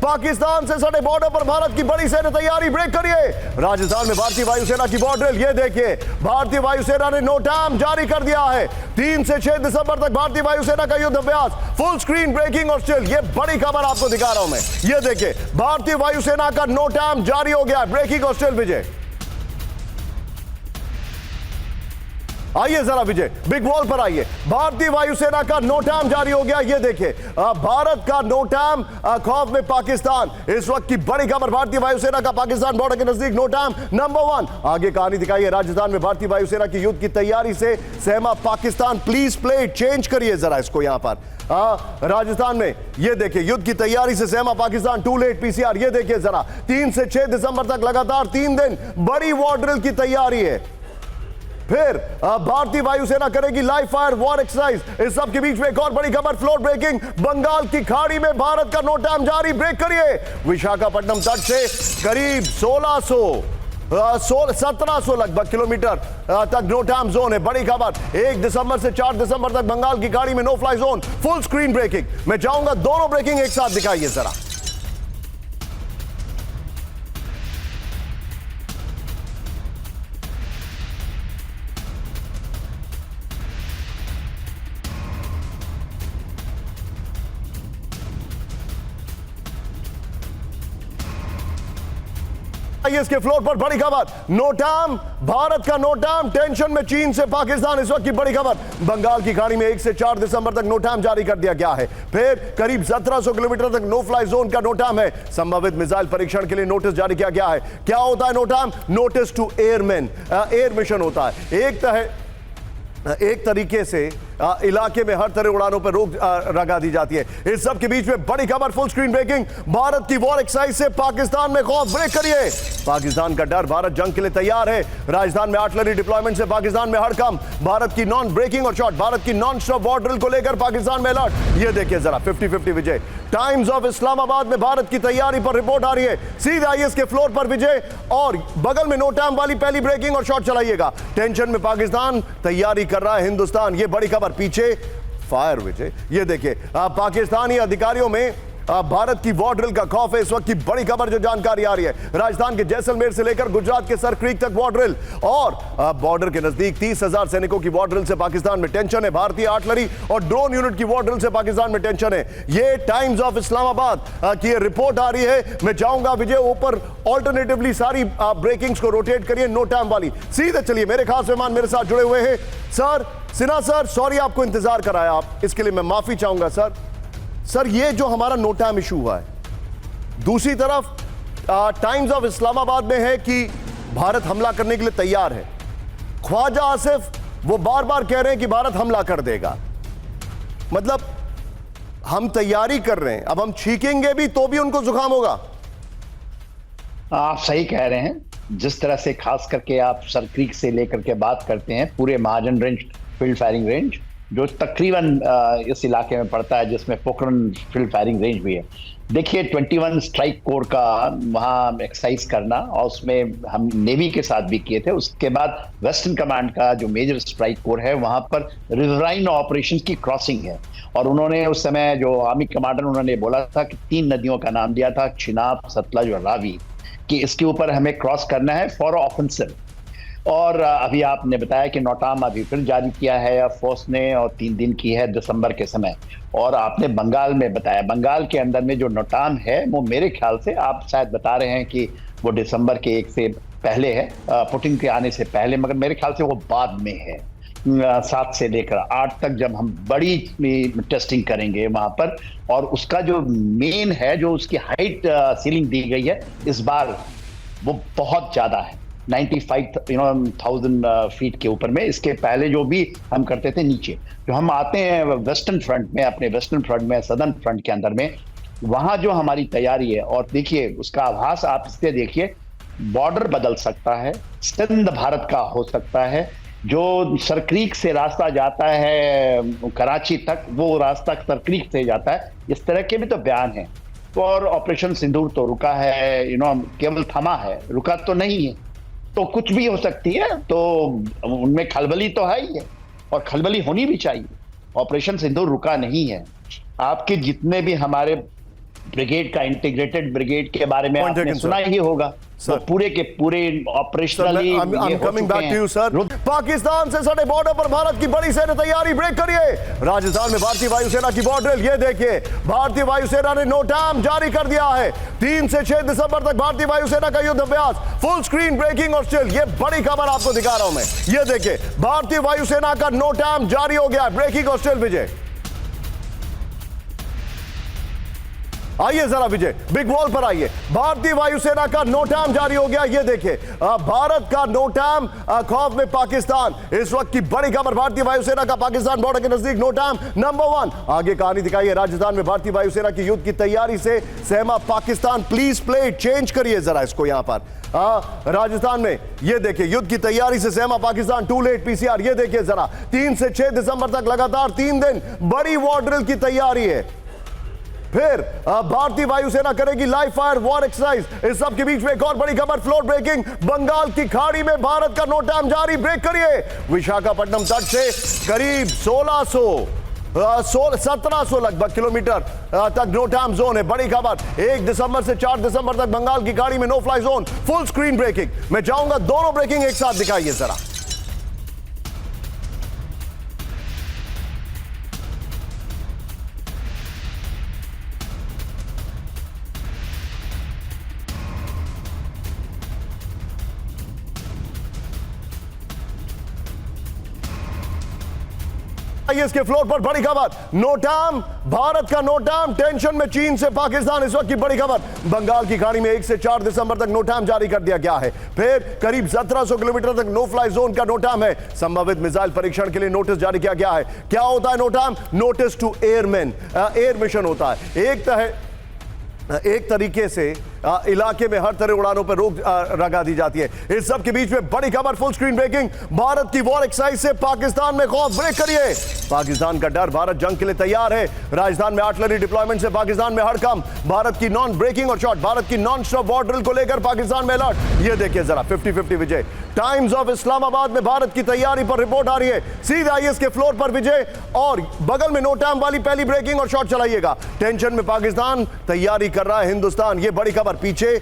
पाकिस्तान से सटे बॉर्डर पर भारत की बड़ी सैन्य तैयारी। ब्रेक करिए। राजस्थान में भारतीय वायुसेना की बॉर्डर ड्रिल। ये देखिए, भारतीय वायुसेना ने नोटाम जारी कर दिया है। 3 से 6 दिसंबर तक भारतीय वायुसेना का युद्ध अभ्यास, फुल स्क्रीन ब्रेकिंग और स्टिल। ये बड़ी खबर आपको दिखा रहा हूं मैं। ये देखिए, भारतीय वायुसेना का नोटाम जारी हो गया, ब्रेकिंग और स्टिल। विजय आइए जरा, विजय बिग वॉल पर आइए। भारतीय वायुसेना का नोटाम जारी हो गया। ये देखिए, भारत का नोटाम, खौफ में पाकिस्तान। इस वक्त की बड़ी खबर, भारतीय वायुसेना का पाकिस्तान बॉर्डर के नजदीक नोटाम नंबर 1। आगे कहानी दिखाइए। राजस्थान में भारतीय वायुसेना की युद्ध की तैयारी से सहमा पाकिस्तान। प्लीज प्ले चेंज करिए जरा इसको यहां पर। राजस्थान में ये देखिए, युद्ध की तैयारी से सहमा पाकिस्तान। Too late PCR. ये देखिए जरा, 3 से 6 दिसंबर तक लगातार 3 दिन बड़ी वॉर ड्रिल की तैयारी है। फिर भारतीय वायुसेना करेगी लाइव फायर वॉर एक्सरसाइज। इस सब के बीच में एक और बड़ी खबर, फ्लोर ब्रेकिंग। बंगाल की खाड़ी में भारत का नोटाम जारी। ब्रेक करिए। विशाखापट्टनम तट से करीब 1700 लगभग किलोमीटर तक नोटाम जोन है। बड़ी खबर, 1 दिसंबर से 4 दिसंबर तक बंगाल की खाड़ी में no fly zone, full screen breaking. मैं चाहूंगा दोनों ब्रेकिंग एक साथ दिखाइए जरा। इसके फ्लोर पर बड़ी खबर, नोटाम, भारत का नोटाम टेंशन में चीन से पाकिस्तान। इस वक्त की बड़ी खबर, बंगाल की खाड़ी में 1 से 4 दिसंबर तक नोटाम जारी कर दिया गया है। फिर करीब 1700 किलोमीटर तक नो फ्लाई जोन का नोटाम है। संभावित मिसाइल परीक्षण के लिए नोटिस जारी किया गया है। क्या होता है NOTAM? Notice to airman, air mission होता है। एक तरीके से इलाके में हर तरह उड़ानों पर रोक लगा दी जाती है। इस सब के बीच में बड़ी खबर, फुल स्क्रीन ब्रेकिंग। भारत की वॉर एक्सरसाइज से पाकिस्तान में खौफ। ब्रेक करिए। पाकिस्तान का डर, भारत जंग के लिए तैयार है। राजस्थान में आर्टिलरी डिप्लॉयमेंट से पाकिस्तान में हड़कंप। भारत की नॉन ब्रेकिंग और शॉट, भारत की नॉन स्टॉप वॉर ड्रिल को लेकर पाकिस्तान में अलर्ट। ये देखिए जरा, 50-50 विजय। टाइम्स ऑफ इस्लामाबाद में भारत की तैयारी पर रिपोर्ट आ रही है। सीधे आइए इसके फ्लोर पर विजय, और बगल में नोटाम वाली पहली ब्रेकिंग और शॉट चलाइएगा। टेंशन में पाकिस्तान, तैयारी कर रहा है हिंदुस्तान। ये बड़ी खबर, पीछे फायर विजय। ये देखिए, पाकिस्तानी अधिकारियों में भारत की वॉर ड्रिल का खौफ है। इस वक्त की बड़ी खबर जो जानकारी आ रही है, राजस्थान के जैसलमेर से लेकर गुजरात के सर क्रीक तक वॉर ड्रिल, और बॉर्डर के नजदीक 30,000 सैनिकों की वॉर ड्रिल से पाकिस्तान में टेंशन है। भारतीय आर्टिलरी और ड्रोन यूनिट की वॉर ड्रिल से पाकिस्तान में टेंशन है। ये टाइम्स ऑफ इस्लामाबाद की रिपोर्ट आ रही है। मैं चाहूंगा विजय, ऊपर ऑल्टरनेटिवली सारी ब्रेकिंग्स को रोटेट करिए, नोटाम वाली। सीधे चलिए, मेरे खास मेहमान मेरे साथ जुड़े हुए हैं। सर सिन्हा सर, सॉरी आपको इंतजार कराया, आप इसके लिए मैं माफी चाहूंगा सर, ये जो हमारा नोटाम इशू हुआ है, दूसरी तरफ टाइम्स ऑफ इस्लामाबाद में है कि भारत हमला करने के लिए तैयार है। ख्वाजा आसिफ वो बार बार कह रहे हैं कि भारत हमला कर देगा। मतलब हम तैयारी कर रहे हैं, अब हम छींकेंगे भी तो भी उनको जुकाम होगा। आप सही कह रहे हैं। जिस तरह से खास करके आप सर क्रीक से लेकर के बात करते हैं, पूरे महाजन रेंज फील्ड फायरिंग रेंज जो तकरीबन इस इलाके में पड़ता है, जिसमें पोखरण फील्ड फायरिंग रेंज भी है। देखिए, 21 स्ट्राइक कोर का वहाँ एक्सरसाइज करना, और उसमें हम नेवी के साथ भी किए थे। उसके बाद वेस्टर्न कमांड का जो मेजर स्ट्राइक कोर है, वहाँ पर रिवराइन ऑपरेशन की क्रॉसिंग है। और उन्होंने उस समय जो आर्मी कमांडर, उन्होंने बोला था कि 3 नदियों का नाम दिया था, चिनाब, सतलज और रावी, कि इसके ऊपर हमें क्रॉस करना है फॉर ऑफेंसिव। और अभी आपने बताया कि नोटाम अभी फिर जारी किया है एयरफोर्स ने, और 3 दिन की है दिसंबर के समय। और आपने बंगाल में बताया, बंगाल के अंदर में जो नोटाम है वो मेरे ख्याल से, आप शायद बता रहे हैं कि वो दिसंबर के 1 से पहले है, पुतिन के आने से पहले, मगर मेरे ख्याल से वो बाद में है। 7 से लेकर 8 तक जब हम बड़ी टेस्टिंग करेंगे वहां पर, और उसका जो मेन है, जो उसकी हाइट सीलिंग दी गई है इस बार, वो बहुत ज्यादा है, 95,000 फीट के ऊपर में। इसके पहले जो भी हम करते थे नीचे, जो हम आते हैं वेस्टर्न फ्रंट में, अपने वेस्टर्न फ्रंट में, सदर्न फ्रंट के अंदर में, वहां जो हमारी तैयारी है, और देखिए उसका आभास आप इससे देखिए, बॉर्डर बदल सकता है, सिंध भारत का हो सकता है, जो सरक्रीक से रास्ता जाता है कराची तक, वो रास्ता सरक्रीक से जाता है। इस तरह के भी तो बयान हैं। तो और ऑपरेशन सिंदूर तो रुका है, केवल थमा है, रुका तो नहीं है। तो कुछ भी हो सकती है, तो उनमें खलबली तो है ही है, और खलबली होनी भी चाहिए। ऑपरेशन सिंदूर रुका नहीं है। आपके जितने भी हमारे ब्रिगेड का, इंटीग्रेटेड ब्रिगेड के बारे में Point आपने taken, सुना ही होगा। Sir. वो पूरे के पूरे operationally coming back to you sir. Pakistan से सटे बॉर्डर पर भारत की बड़ी सैन्य तैयारी, ब्रेक करिए। राजस्थान में भारतीय वायुसेना की बॉर्डर, ये देखिए भारतीय वायुसेना ने नोटाम जारी कर दिया है। 3 से 6 दिसंबर तक भारतीय वायुसेना का युद्ध अभ्यास, फुल स्क्रीन ब्रेकिंग और स्टिल। ये बड़ी खबर आपको दिखा रहा हूं मैं, ये देखिए भारतीय वायुसेना का नोटाम जारी हो गया, ब्रेकिंग और स्टिल। विजय आइए जरा, विजय बिग वॉल पर आइए। भारतीय वायुसेना का नोटाम जारी हो गया, ये देखिए भारत का नोटाम, खौफ में पाकिस्तान। इस वक्त की बड़ी खबर, भारतीय वायुसेना का पाकिस्तान बॉर्डर के नजदीक नोटाम नंबर 1। आगे कहानी दिखाइए। राजस्थान में भारतीय वायुसेना की युद्ध की तैयारी से सहमा पाकिस्तान। प्लीज प्ले चेंज करिए जरा इसको यहां पर। राजस्थान में ये देखिए युद्ध की तैयारी से सहमा पाकिस्तान, टू लेट पीसीआर। ये देखिए जरा 3 से 6 दिसंबर तक लगातार 3 दिन बड़ी वॉर ड्रिल की तैयारी है। फिर भारतीय वायुसेना करेगी लाइव फायर वॉर एक्सरसाइज। इस सब के बीच में एक और बड़ी खबर, फ्लोर ब्रेकिंग। बंगाल की खाड़ी में भारत का नोटाम जारी, ब्रेक करिए। विशाखापट्टनम तट से करीब 1700 लगभग किलोमीटर तक नोटाम जोन है। बड़ी खबर, 1 दिसंबर से 4 दिसंबर तक बंगाल की खाड़ी में no fly zone, full screen breaking. मैं चाहूंगा दोनों ब्रेकिंग एक साथ दिखाइए जरा। इसके फ्लोर पर बड़ी खबर, नोटाम, भारत का नोटाम, टेंशन में चीन से पाकिस्तान। इस वक्त की बड़ी खबर, बंगाल की खाड़ी में 1 से 4 दिसंबर तक नोटाम जारी कर दिया गया है। फिर करीब 1700 किलोमीटर तक नो फ्लाई जोन का नोटाम है। संभावित मिसाइल परीक्षण के लिए नोटिस जारी किया गया है। क्या होता है NOTAM? Notice to airman, air mission होता है। एक तरीके से इलाके में हर तरह उड़ानों पर रोक लगा दी जाती है। इस सब के बीच में बड़ी खबर, फुल स्क्रीन ब्रेकिंग। भारत की वॉर एक्सरसाइज से पाकिस्तान में खौफ, ब्रेक करिए। पाकिस्तान का डर, भारत जंग के लिए तैयार है। राजस्थान में आर्टिलरी डिप्लॉयमेंट से पाकिस्तान में हड़कंप। भारत की नॉन ब्रेकिंग और शॉट, भारत की नॉन स्टॉप वॉर ड्रिल को लेकर पाकिस्तान में अलर्ट। ये देखिए जरा 50-50 विजय। टाइम्स ऑफ इस्लामाबाद में भारत की तैयारी पर रिपोर्ट आ रही है। सीधे आइए इसके फ्लोर पर विजय, और बगल में नोटाम वाली पहली ब्रेकिंग और शॉट चलाइएगा। टेंशन में पाकिस्तान, तैयारी कर रहा है हिंदुस्तान। ये बड़ी खबर, पीछे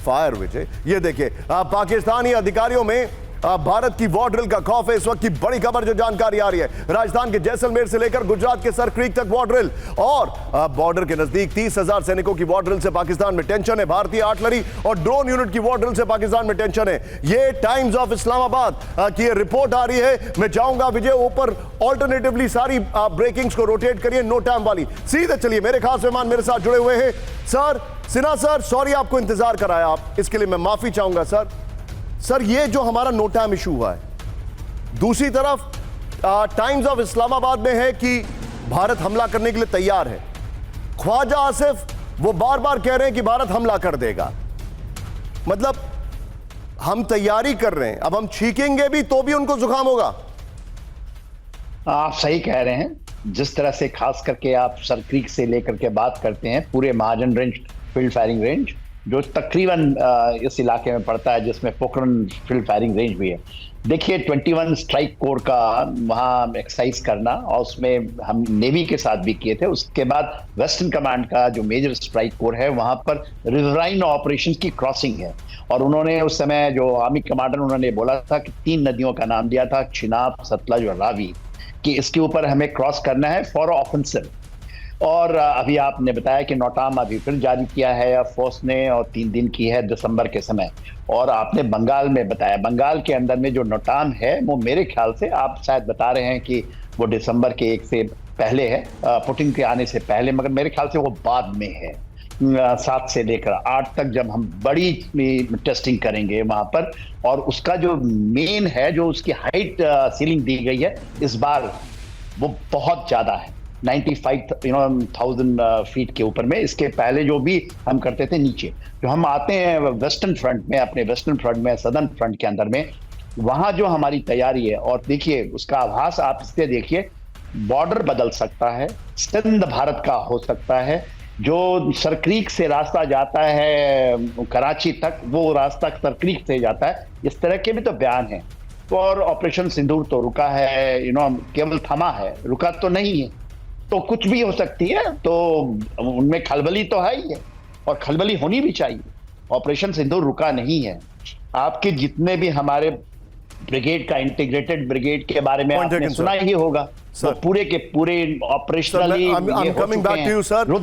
फायर विजय। ये देखिए पाकिस्तानी अधिकारियों में भारत की वॉर ड्रिल का खौफ है। इस वक्त की बड़ी खबर जो जानकारी आ रही है, राजस्थान के जैसलमेर से लेकर गुजरात के सर क्रीक तक वॉर ड्रिल, और बॉर्डर के नजदीक 30,000 सैनिकों की वॉर ड्रिल से पाकिस्तान में टेंशन है। भारतीय आर्टिलरी और ड्रोन यूनिट की वॉर ड्रिल से पाकिस्तान में टेंशन है। ये टाइम्स ऑफ इस्लामाबाद की रिपोर्ट आ रही है। मैं चाहूंगा विजय ऊपर ऑल्टरनेटिवली सारी ब्रेकिंग्स को रोटेट करिए, नोटाम वाली। सीधे चलिए, मेरे खास मेहमान मेरे साथ जुड़े हुए हैं। सर सिन्हा सर, सॉरी आपको इंतजार कराया, आप इसके लिए मैं माफी चाहूंगा सर। सर ये जो हमारा नोटाम इशू हुआ है, दूसरी तरफ टाइम्स ऑफ इस्लामाबाद में है कि भारत हमला करने के लिए तैयार है। ख्वाजा आसिफ वो बार बार कह रहे हैं कि भारत हमला कर देगा। मतलब हम तैयारी कर रहे हैं, अब हम छींकेंगे भी तो भी उनको जुकाम होगा। आप सही कह रहे हैं। जिस तरह से खास करके आप सर क्रीक से लेकर के बात करते हैं, पूरे महाजन रेंज फील्ड फायरिंग रेंज जो तकरीबन इस इलाके में पड़ता है, जिसमें पोखरण फील्ड फायरिंग रेंज भी है। देखिए 21 स्ट्राइक कोर का वहाँ एक्सरसाइज करना, और उसमें हम नेवी के साथ भी किए थे। उसके बाद वेस्टर्न कमांड का जो मेजर स्ट्राइक कोर है, वहाँ पर रिवराइन ऑपरेशन की क्रॉसिंग है। और उन्होंने उस समय जो आर्मी कमांडर, उन्होंने बोला था कि 3 नदियों का नाम दिया था, चिनाब, सतलज और रावी, कि इसके ऊपर हमें क्रॉस करना है फॉर ऑफेंसिव। और अभी आपने बताया कि नोटाम अभी फिर जारी किया है एयरफोर्स ने, और 3 दिन की है दिसंबर के समय। और आपने बंगाल में बताया, बंगाल के अंदर में जो नोटाम है वो मेरे ख्याल से, आप शायद बता रहे हैं कि वो दिसंबर के 1 से पहले है, पुटिन के आने से पहले, मगर मेरे ख्याल से वो बाद में है। 7 से लेकर 8 तक जब हम बड़ी टेस्टिंग करेंगे वहां पर, और उसका जो मेन है, जो उसकी हाइट सीलिंग दी गई है इस बार, वो बहुत ज्यादा है, 95,000 फीट के ऊपर में। इसके पहले जो भी हम करते थे नीचे, जो हम आते हैं वेस्टर्न फ्रंट में, अपने वेस्टर्न फ्रंट में, सदर्न फ्रंट के अंदर में, वहां जो हमारी तैयारी है, और देखिए उसका आभास आप इससे देखिए, बॉर्डर बदल सकता है, सिंध भारत का हो सकता है, जो सरक्रीक से रास्ता जाता है कराची तक, वो रास्ता सरक्रीक से जाता है। इस तरह के भी तो बयान हैं। तो और ऑपरेशन सिंदूर तो रुका है, केवल थमा है, रुका तो नहीं है। तो कुछ भी हो सकती है, तो उनमें खलबली तो है ही है और खलबली होनी भी चाहिए। ऑपरेशन सिंदूर रुका नहीं है। आपके जितने भी हमारे ब्रिगेड का इंटीग्रेटेड ब्रिगेड के बारे में Point आपने taken, सुना sir. ही होगा, Sir. वो पूरे के पूरे operationally I'm coming back to you, sir.